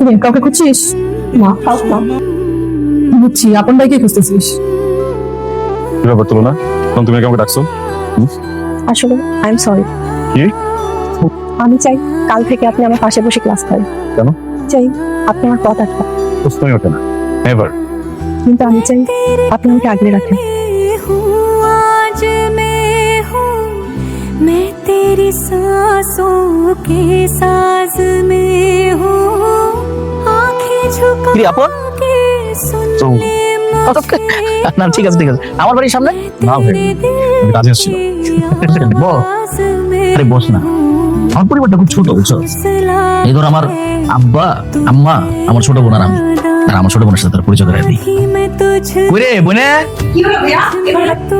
তুমি কাউকে খুঁজছিস? না কাউকে না। বুঝছি, আপন ভাইকে খুঁজতেছিস। কি ব্যাপার তুলো না, তখন তুমি আমাকে ডাকছো? আসলে আই এম সরি। কি? আমি চাই কাল থেকে আপনি আমার পাশে বসে ক্লাস করেন। কেন? চাই আপনি আমার পথ আটকা, প্রশ্নই ওঠে না। এবার কিন্তু আমি চাই আপনি আমাকে আগলে রাখেন। आज मैं हूँ, मैं तेरी सांसों के साज में हूँ, आंखें झुका কি আপন? के सुन তো ले না ঠিক আছে ঠিক আছে, আমার বাড়ির সামনে। না ভাই, আমি কাজে আসছিলাম। বল। আরে বস না, আমার পরিবারটা খুব ছোট বুঝছো। এই ধর আমার আব্বা আম্মা, আমার ছোট বোন আর আমি, আর আমার ছোট বোনের সাথে তার পরিচয় করে দিই। मैं तुझ কই রে বোনে? तो